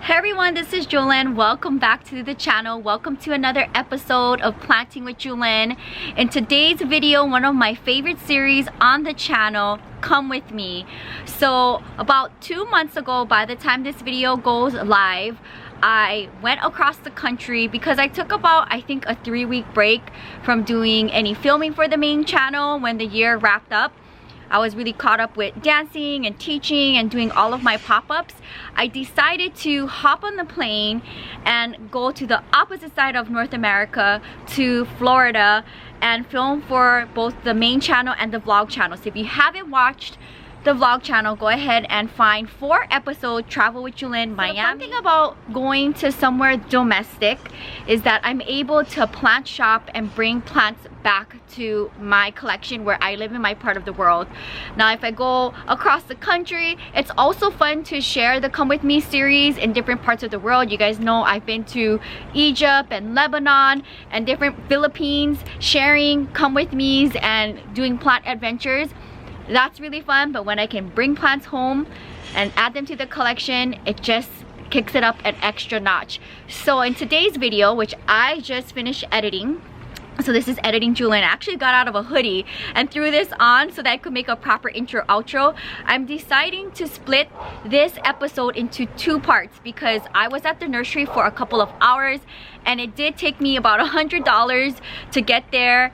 Hey everyone, this is Jewelyn. Welcome back to the channel. Welcome to another episode of Planting with Jewelyn. In today's video, one of my favorite series on the channel, Come With Me. So about 2 months ago, by the time this video goes live, I went across the country because I took about, I think, a 3-week break from doing any filming for the main channel when the year wrapped up. I was really caught up with dancing and teaching and doing all of my pop-ups. I decided to hop on the plane and go to the opposite side of North America to Florida and film for both the main channel and the vlog channel. So if you haven't watched the vlog channel, go ahead and find 4 episodes Travel with Jewelyn Miami. So the fun thing about going to somewhere domestic is that I'm able to plant shop and bring plants back to my collection where I live in my part of the world. Now if I go across the country, it's also fun to share the Come With Me series in different parts of the world. You guys know I've been to Egypt and Lebanon and different Philippines, sharing Come With Me's and doing plant adventures. That's really fun, but when I can bring plants home and add them to the collection, it just kicks it up an extra notch. So in today's video, which I just finished editing, so this is editing Jewelyn. I actually got out of a hoodie and threw this on so that I could make a proper intro outro. I'm deciding to split this episode into 2 parts because I was at the nursery for a couple of hours and it did take me about $100 to get there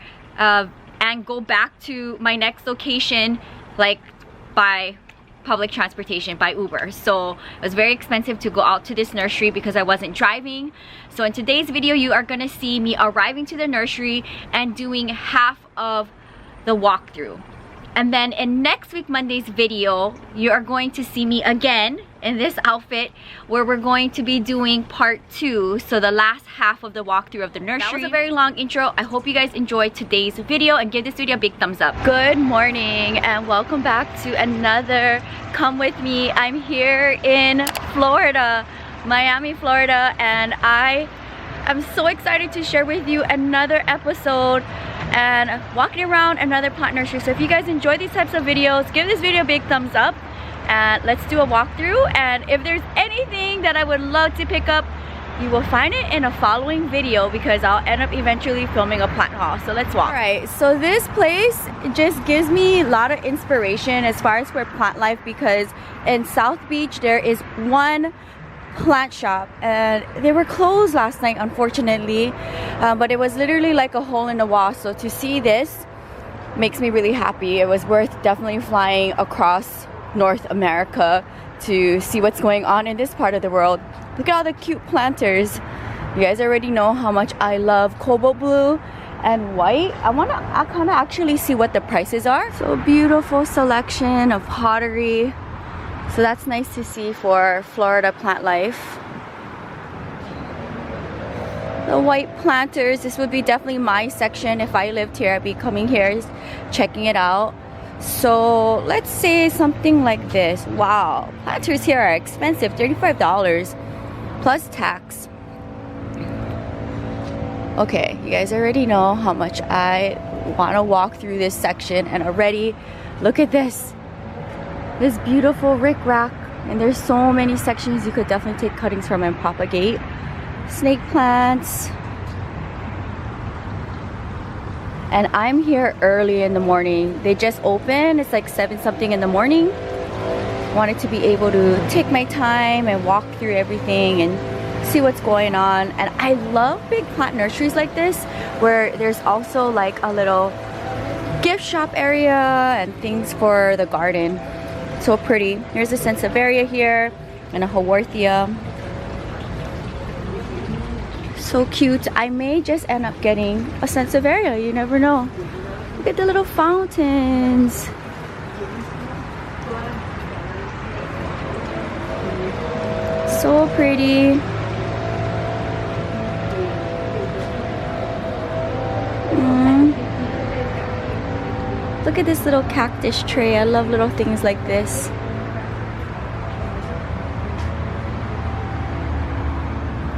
and go back to my next location, like by public transportation, by Uber. So it was very expensive to go out to this nursery because I wasn't driving. So in today's video, you are gonna see me arriving to the nursery and doing half of the walkthrough. And then in next week Monday's video, you are going to see me again in this outfit where we're going to be doing part 2, so the last half of the walkthrough of the nursery. That was a very long intro. I hope you guys enjoyed today's video and give this video a big thumbs up. Good morning and welcome back to another Come With Me. I'm here in Florida, Miami, Florida, and I am so excited to share with you another episode and walking around another plant nursery. So if you guys enjoy these types of videos, give this video a big thumbs up and let's do a walkthrough. And if there's anything that I would love to pick up, you will find it in a following video because I'll end up eventually filming a plant haul. So let's walk. Alright, so this place just gives me a lot of inspiration as far as for plant life because in South Beach there is one plant shop and they were closed last night, unfortunately, but it was literally like a hole in the wall. So to see this makes me really happy. It was worth definitely flying across North America to see what's going on in this part of the world. Look at all the cute planters. You guys already know how much I love cobalt blue and white. I kind of actually see what the prices are. So beautiful selection of pottery. So that's nice to see for Florida plant life. The white planters, this would be definitely my section. If I lived here, I'd be coming here, checking it out. So let's say something like this. Wow, planters here are expensive, $35 plus tax. Okay, you guys already know how much I want to walk through this section, and already look at this beautiful rickrack, and there's so many sections you could definitely take cuttings from and propagate. Snake plants. And I'm here early in the morning. They just opened. It's like 7 something in the morning. Wanted to be able to take my time and walk through everything and see what's going on. And I love big plant nurseries like this where there's also like a little gift shop area and things for the garden. So pretty. Here's a Sansevieria here and a Haworthia. So cute. I may just end up getting a Sansevieria. You never know. Look at the little fountains. So pretty. Look at this little cactus tray. I love little things like this.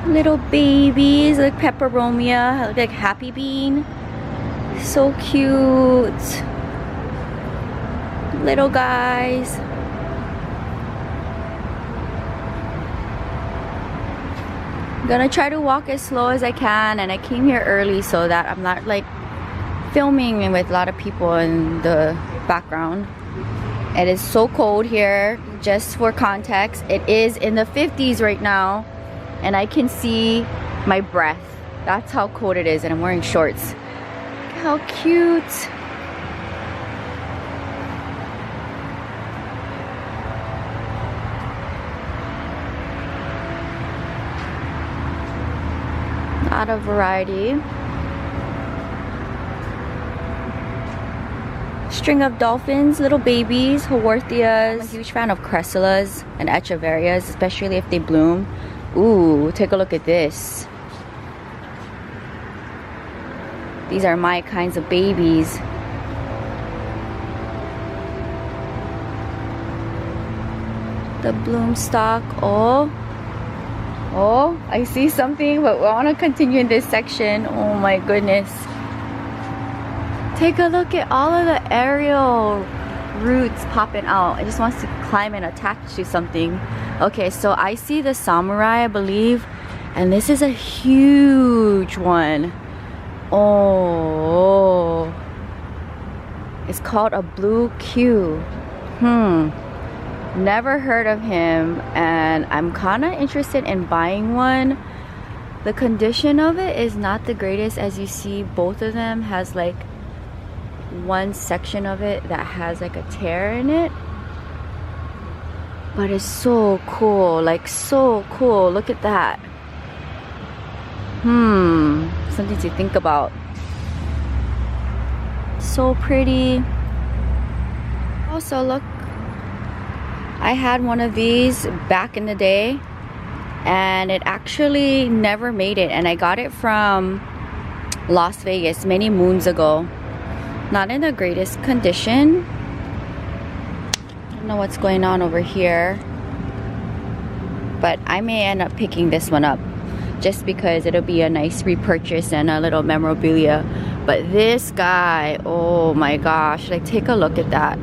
Little babies, like Peperomia, like Happy Bean. So cute. Little guys. I'm gonna try to walk as slow as I can, and I came here early so that I'm not like filming with a lot of people in the background. It is so cold here. Just for context, it is in the 50s right now, and I can see my breath. That's how cold it is, and I'm wearing shorts. How cute. Lot of variety. String of dolphins, little babies, Haworthias. I'm a huge fan of cressulas and echeverias, especially if they bloom. Ooh, take a look at this. These are my kinds of babies. The bloom stalk. Oh, I see something, but we want to continue in this section. Oh my goodness. Take a look at all of the aerial roots popping out. It just wants to climb and attach to something. Okay, so I see the samurai, I believe, and this is a huge one. Oh, it's called a blue Q. Never heard of him, and I'm kind of interested in buying one. The condition of it is not the greatest. As you see, both of them has like one section of it that has like a tear in it, but it's so cool, like so cool. Look at that. Something to think about. So pretty. Also, look, I had one of these back in the day, and it actually never made it, and I got it from Las Vegas many moons ago. Not in the greatest condition. I don't know what's going on over here, but I may end up picking this one up just because it'll be a nice repurchase and a little memorabilia. But this guy, oh my gosh, like take a look at that.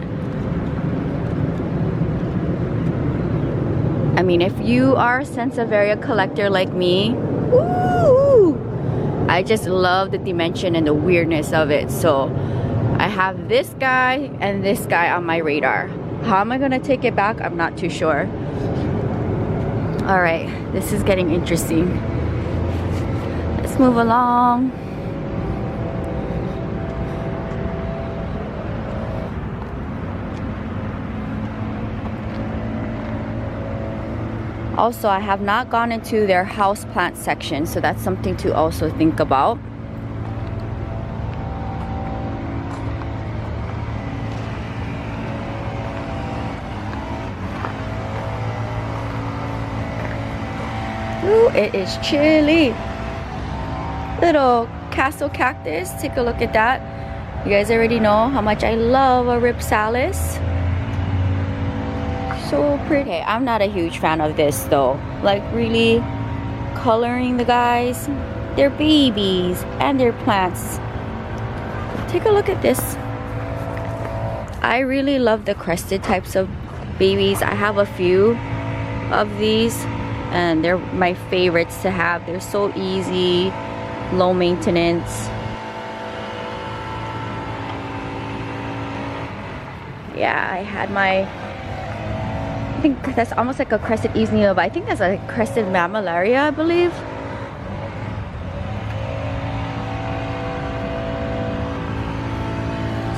I mean, if you are a Sansevieria collector like me, woo, I just love the dimension and the weirdness of it. So I have this guy and this guy on my radar. How am I gonna take it back? I'm not too sure. All right, this is getting interesting. Let's move along. Also, I have not gone into their houseplant section, so that's something to also think about. Ooh, it is chilly. Little castle cactus, take a look at that. You guys already know how much I love a ripsalis. So pretty. Okay, I'm not a huge fan of this though. Like really coloring the guys. They're babies and they're plants. Take a look at this. I really love the crested types of babies. I have a few of these and they're my favorites to have. They're so easy, low maintenance. Yeah, I had my, I think that's almost like a crested Isnea, but I think that's a crested mammillaria, I believe.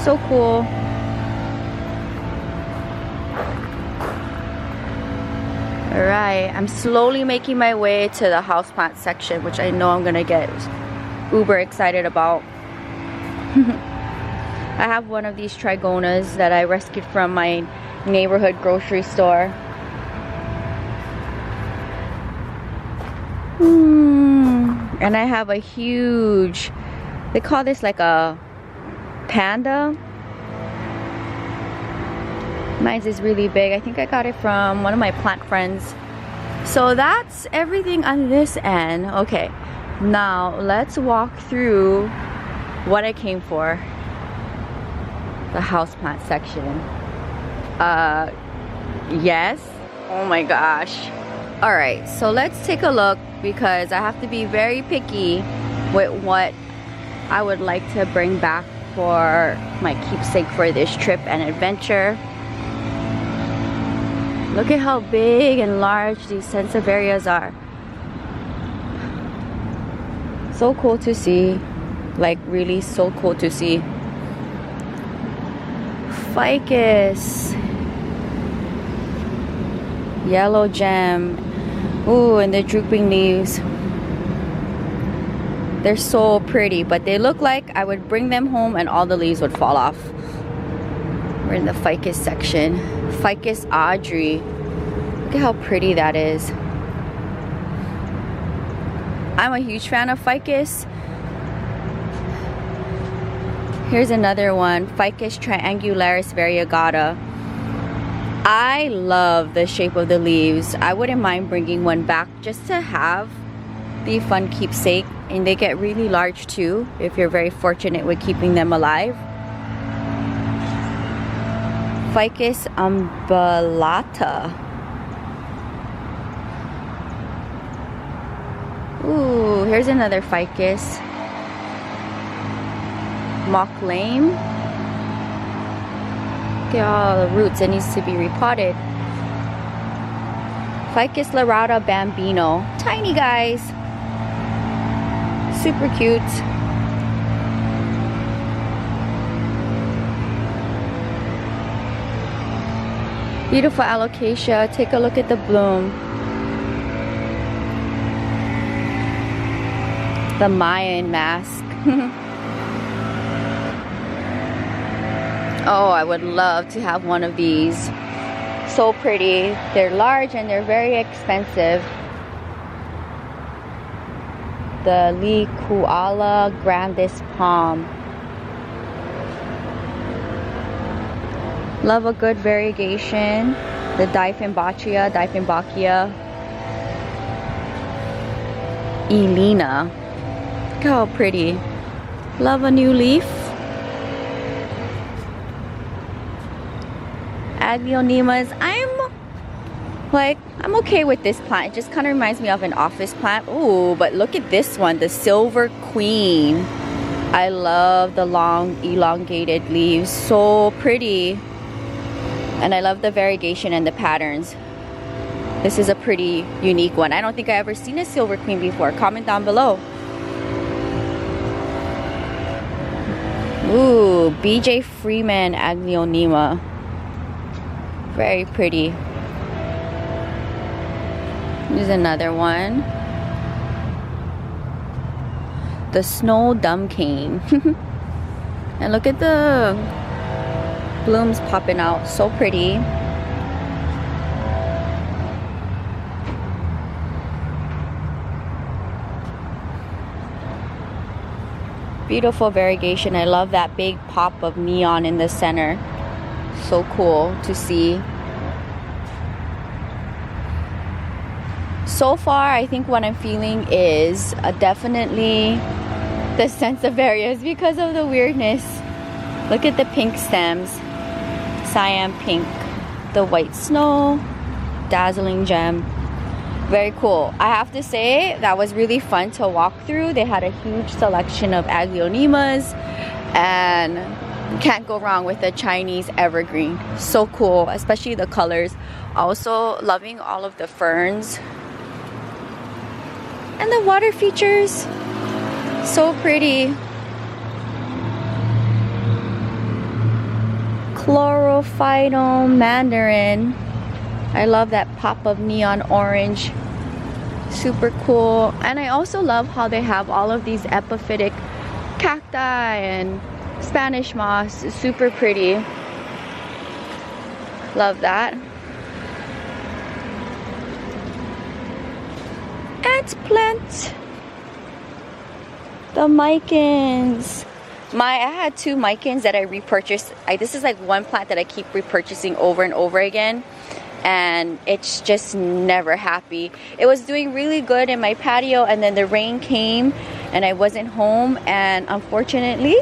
So cool. Alright, I'm slowly making my way to the houseplant section, which I know I'm gonna get uber excited about. I have one of these trigonas that I rescued from my neighborhood grocery store. And I have a huge, they call this like a panda. Mine is really big. I think I got it from one of my plant friends. So that's everything on this end. Okay, now let's walk through what I came for. The houseplant section. Yes. Oh my gosh. Alright, so let's take a look because I have to be very picky with what I would like to bring back for my keepsake for this trip and adventure. Look at how big and large these Sansevierias are. So cool to see. Like really so cool to see. Ficus. Yellow gem. Ooh, and the drooping leaves. They're so pretty, but they look like I would bring them home and all the leaves would fall off. We're in the ficus section. Ficus Audrey. Look at how pretty that is. I'm a huge fan of ficus. Here's another one, Ficus triangularis variegata. I love the shape of the leaves. I wouldn't mind bringing one back just to have the fun keepsake. And they get really large too if you're very fortunate with keeping them alive. Ficus umbellata. Ooh, here's another ficus. Mock lame. Look at all the roots. It needs to be repotted. Ficus laurata bambino. Tiny guys. Super cute. Beautiful alocasia. Take a look at the bloom. The Mayan mask. Oh, I would love to have one of these. So pretty. They're large and they're very expensive. The Licuala grandis palm. Love a good variegation. The Dieffenbachia, Elena. Look how pretty. Love a new leaf. Aglaonemas. I'm okay with this plant. It just kind of reminds me of an office plant. Ooh, but look at this one, the Silver Queen. I love the long elongated leaves. So pretty. And I love the variegation and the patterns. This is a pretty unique one. I don't think I've ever seen a Silver Queen before. Comment down below. Ooh, BJ Freeman Aglaonema. Very pretty. Here's another one. The Snow Dumb Cane. And look at the blooms popping out. So pretty. Beautiful variegation. I love that big pop of neon in the center. So cool to see. So far, I think what I'm feeling is definitely the Sansevierias because of the weirdness. Look at the pink stems. Cyan pink. The white snow. Dazzling gem. Very cool. I have to say, that was really fun to walk through. They had a huge selection of Aglaonemas. And you can't go wrong with the Chinese evergreen. So cool, especially the colors. Also loving all of the ferns. And the water features. So pretty. Chlorophytum mandarin. I love that pop of neon orange. Super cool. And I also love how they have all of these epiphytic cacti and Spanish moss. It's super pretty. Love that. Houseplants. The micans. I had two micans that I repurchased. This is like one plant that I keep repurchasing over and over again. And it's just never happy. It was doing really good in my patio, and then the rain came and I wasn't home, and unfortunately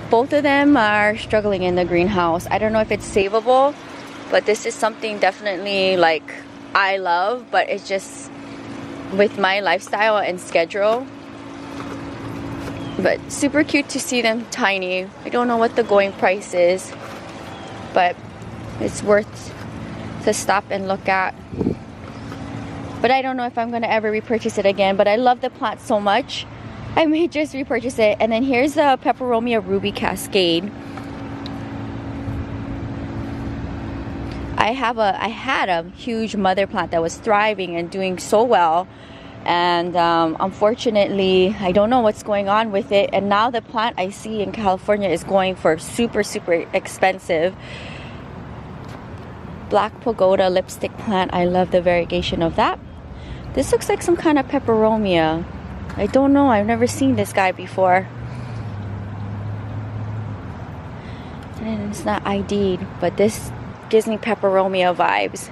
both of them are struggling in the greenhouse. I don't know if it's savable, but this is something definitely like I love, but it's just with my lifestyle and schedule. But super cute to see them tiny. I don't know what the going price is, but it's worth to stop and look at. But I don't know if I'm gonna ever repurchase it again, but I love the plant so much I may just repurchase it. And then here's the Peperomia Ruby Cascade. I had a huge mother plant that was thriving and doing so well, and unfortunately I don't know what's going on with it, and now the plant I see in California is going for super expensive. Black Pagoda lipstick plant. I love the variegation of that. This looks like some kind of peperomia. I don't know, I've never seen this guy before. And it's not ID'd, but this gives me peperomia vibes.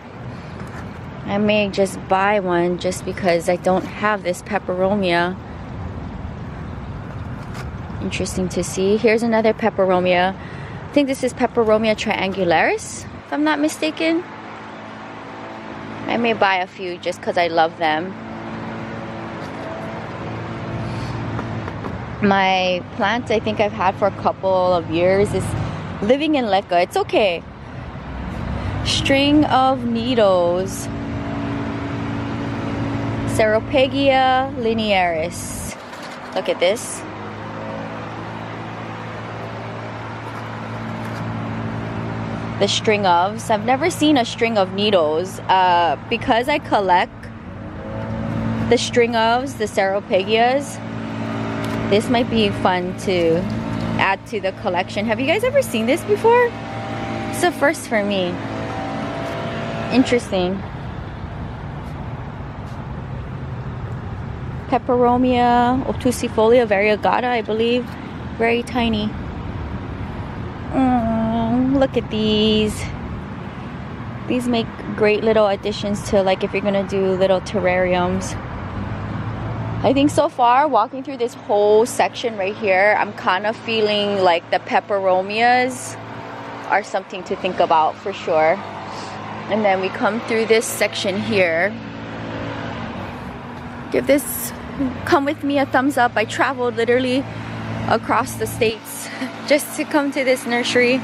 I may just buy one just because I don't have this peperomia. Interesting to see. Here's another peperomia. I think this is Peperomia triangularis, if I'm not mistaken. I may buy a few just because I love them. My plant I think I've had for a couple of years is living in Leca. It's okay. String of needles. Ceropegia linearis. Look at this. The string ofs. I've never seen a string of needles. Because I collect the string ofs, the Ceropegias, this might be fun to add to the collection. Have you guys ever seen this before? It's a first for me. Interesting. Peperomia obtusifolia variegata, I believe. Very tiny. Look at these. These make great little additions to, like, if you're gonna do little terrariums. I think so far, walking through this whole section right here, I'm kind of feeling like the peperomias are something to think about for sure. And then we come through this section here. Come with me a thumbs up. I traveled literally across the states just to come to this nursery,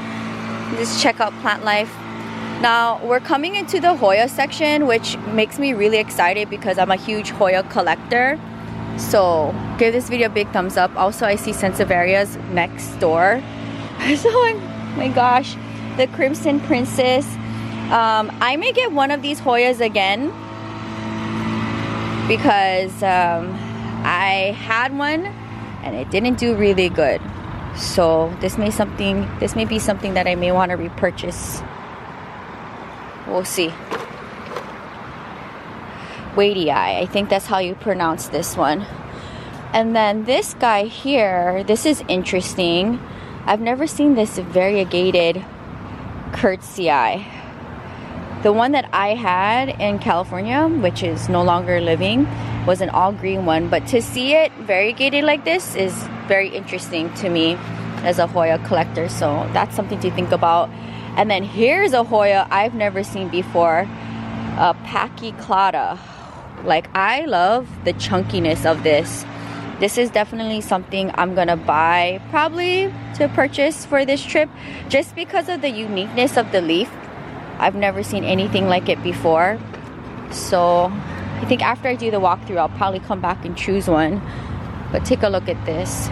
just check out plant life. Now we're coming into the Hoya section, which makes me really excited because I'm a huge Hoya collector. So give this video a big thumbs up. Also, I see Sansevieras next door. So, oh my gosh, the Crimson Princess. I may get one of these Hoyas again because I had one and it didn't do really good. So this may be something that I may want to repurchase. We'll see. Weighty Eye, I think that's how you pronounce this one. And then this guy here, this is interesting. I've never seen this variegated curtsii. The one that I had in California, which is no longer living, was an all green one, but to see it variegated like this is very interesting to me as a Hoya collector, so that's something to think about. And then here's a Hoya I've never seen before, a Pachyclada. Like, I love the chunkiness of this. This is definitely something I'm gonna buy, probably to purchase for this trip, just because of the uniqueness of the leaf. I've never seen anything like it before. So I think after I do the walkthrough, I'll probably come back and choose one. But take a look at this.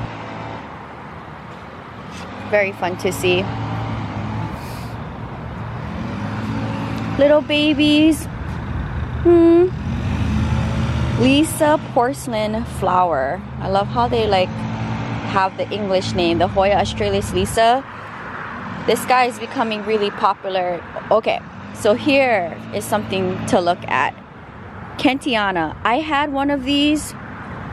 Very fun to see. Little babies. Lisa Porcelain Flower. I love how they like have the English name, the Hoya australis Lisa. This guy is becoming really popular. Okay, so here is something to look at. Kentiana. I had one of these.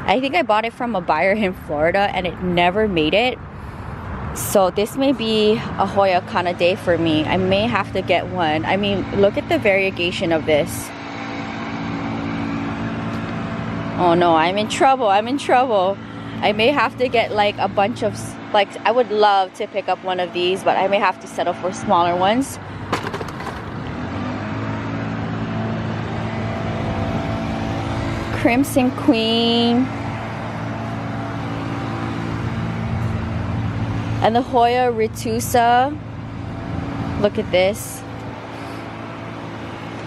I think I bought it from a buyer in Florida and it never made it. So this may be a Hoya kind of day for me. I may have to get one. I mean, look at the variegation of this. Oh no, I'm in trouble. I'm in trouble. I may have to get like a bunch of, like, I would love to pick up one of these, but I may have to settle for smaller ones. Crimson Queen. And the Hoya retusa. Look at this.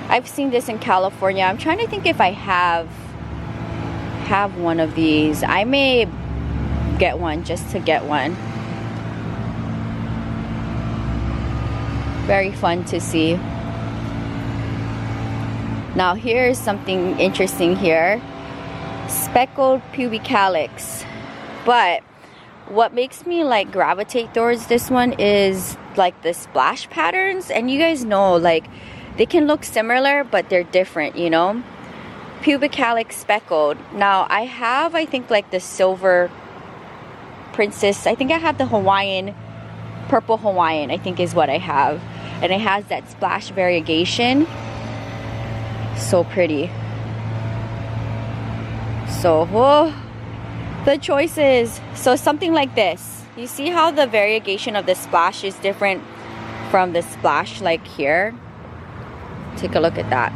I've seen this in California. I'm trying to think if I have one of these. I may get one just to get one. Very fun to see. Now here's something interesting here. Speckled pubicalyx. But what makes me like gravitate towards this one is like the splash patterns. And you guys know, like, they can look similar, but they're different, you know? Pubicalyx speckled. Now I have, I think, like the silver princess. I think I have the Hawaiian, purple Hawaiian, I think is what I have. And it has that splash variegation. So pretty. So, oh, the choices. So something like this. You see how the variegation of the splash is different from the splash like here? Take a look at that.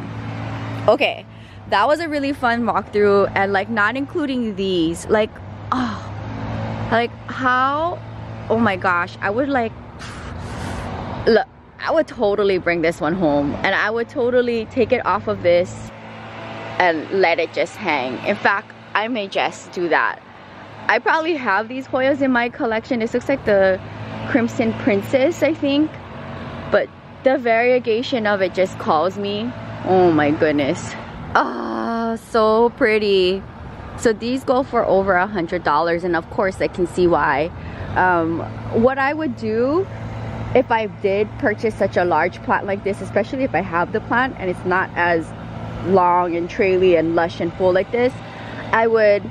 Okay, that was a really fun walkthrough, and like not including these, like, oh, like how, oh my gosh, I would like, look, I would totally bring this one home, and I would totally take it off of this and let it just hang. In fact, I may just do that. I probably have these Hoyas in my collection. This looks like the Crimson Princess, I think, but the variegation of it just calls me. Oh my goodness. Ah, so pretty. So these go for over $100, and of course I can see why. What I would do if I did purchase such a large plant like this, especially if I have the plant and it's not as long and traily and lush and full like this, I would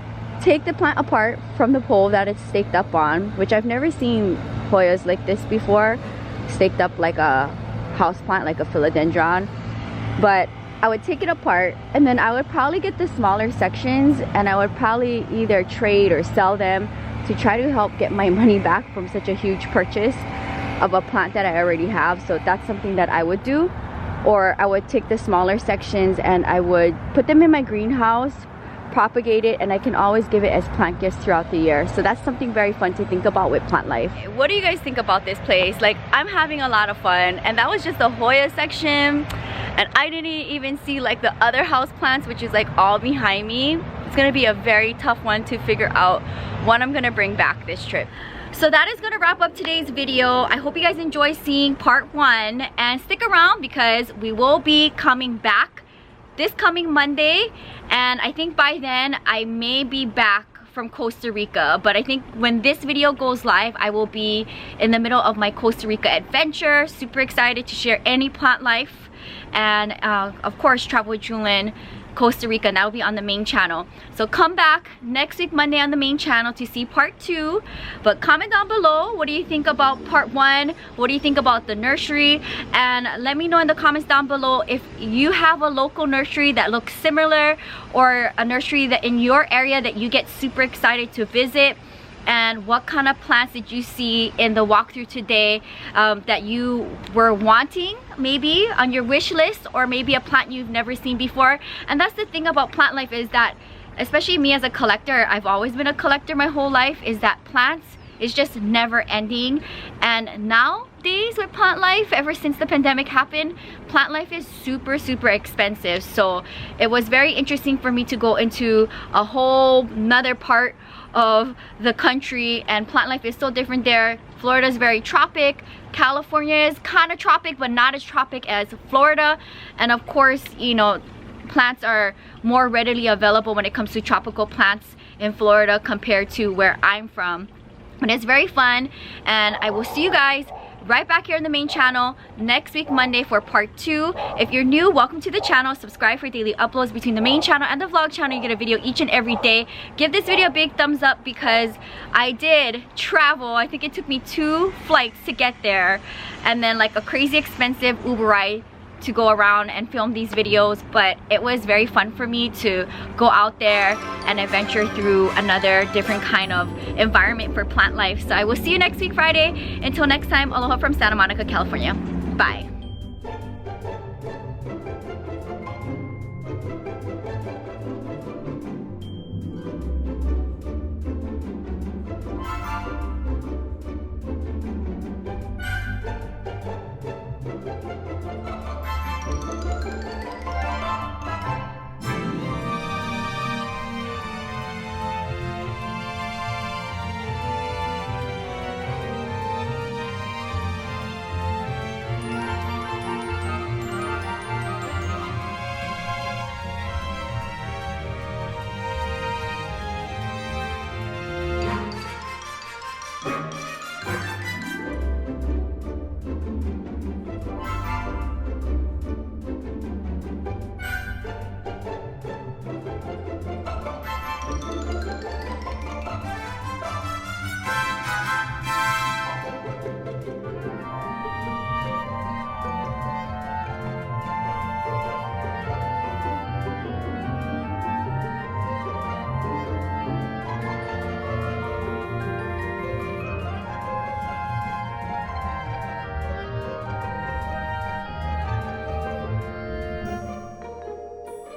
take the plant apart from the pole that it's staked up on, which I've never seen Hoyas like this before, staked up like a house plant, like a philodendron. But I would take it apart, and then I would probably get the smaller sections, and I would probably either trade or sell them to try to help get my money back from such a huge purchase of a plant that I already have. So that's something that I would do. Or I would take the smaller sections and I would put them in my greenhouse, propagate it, and I can always give it as plant gifts throughout the year. So that's something very fun to think about with plant life. What do you guys think about this place? Like, I'm having a lot of fun, and that was just the Hoya section, and I didn't even see like the other house plants, which is like all behind me. It's gonna be a very tough one to figure out what I'm gonna bring back this trip. So that is gonna wrap up today's video. I hope you guys enjoy seeing part 1, and stick around because we will be coming back this coming Monday, and I think by then I may be back from Costa Rica. But I think when this video goes live, I will be in the middle of my Costa Rica adventure. Super excited to share any plant life, and of course travel with Jewelyn Costa Rica, and that will be on the main channel. So come back next week Monday on the main channel to see part 2. But comment down below, what do you think about part 1? What do you think about the nursery? And let me know in the comments down below if you have a local nursery that looks similar, or a nursery that in your area that you get super excited to visit. And what kind of plants did you see in the walkthrough today that you were wanting, maybe on your wish list, or maybe a plant you've never seen before. And that's the thing about plant life, is that, especially me as a collector, I've always been a collector my whole life, is that plants is just never ending. And nowadays with plant life, ever since the pandemic happened, plant life is super expensive. So it was very interesting for me to go into a whole nother part of the country, and plant life is so different there. Florida is very tropic. California is kind of tropic, but not as tropic as Florida. And of course, you know, plants are more readily available when it comes to tropical plants in Florida compared to where I'm from. But it's very fun, and I will see you guys right back here on the main channel next week Monday for part 2. If you're new, welcome to the channel. Subscribe for daily uploads between the main channel and the vlog channel. You get a video each and every day. Give this video a big thumbs up because I did travel. I think it took me 2 flights to get there, and then like a crazy expensive Uber ride to go around and film these videos. But it was very fun for me to go out there and adventure through another different kind of environment for plant life. So I will see you next week Friday. Until next time, aloha from Santa Monica, California. Bye.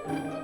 Bye.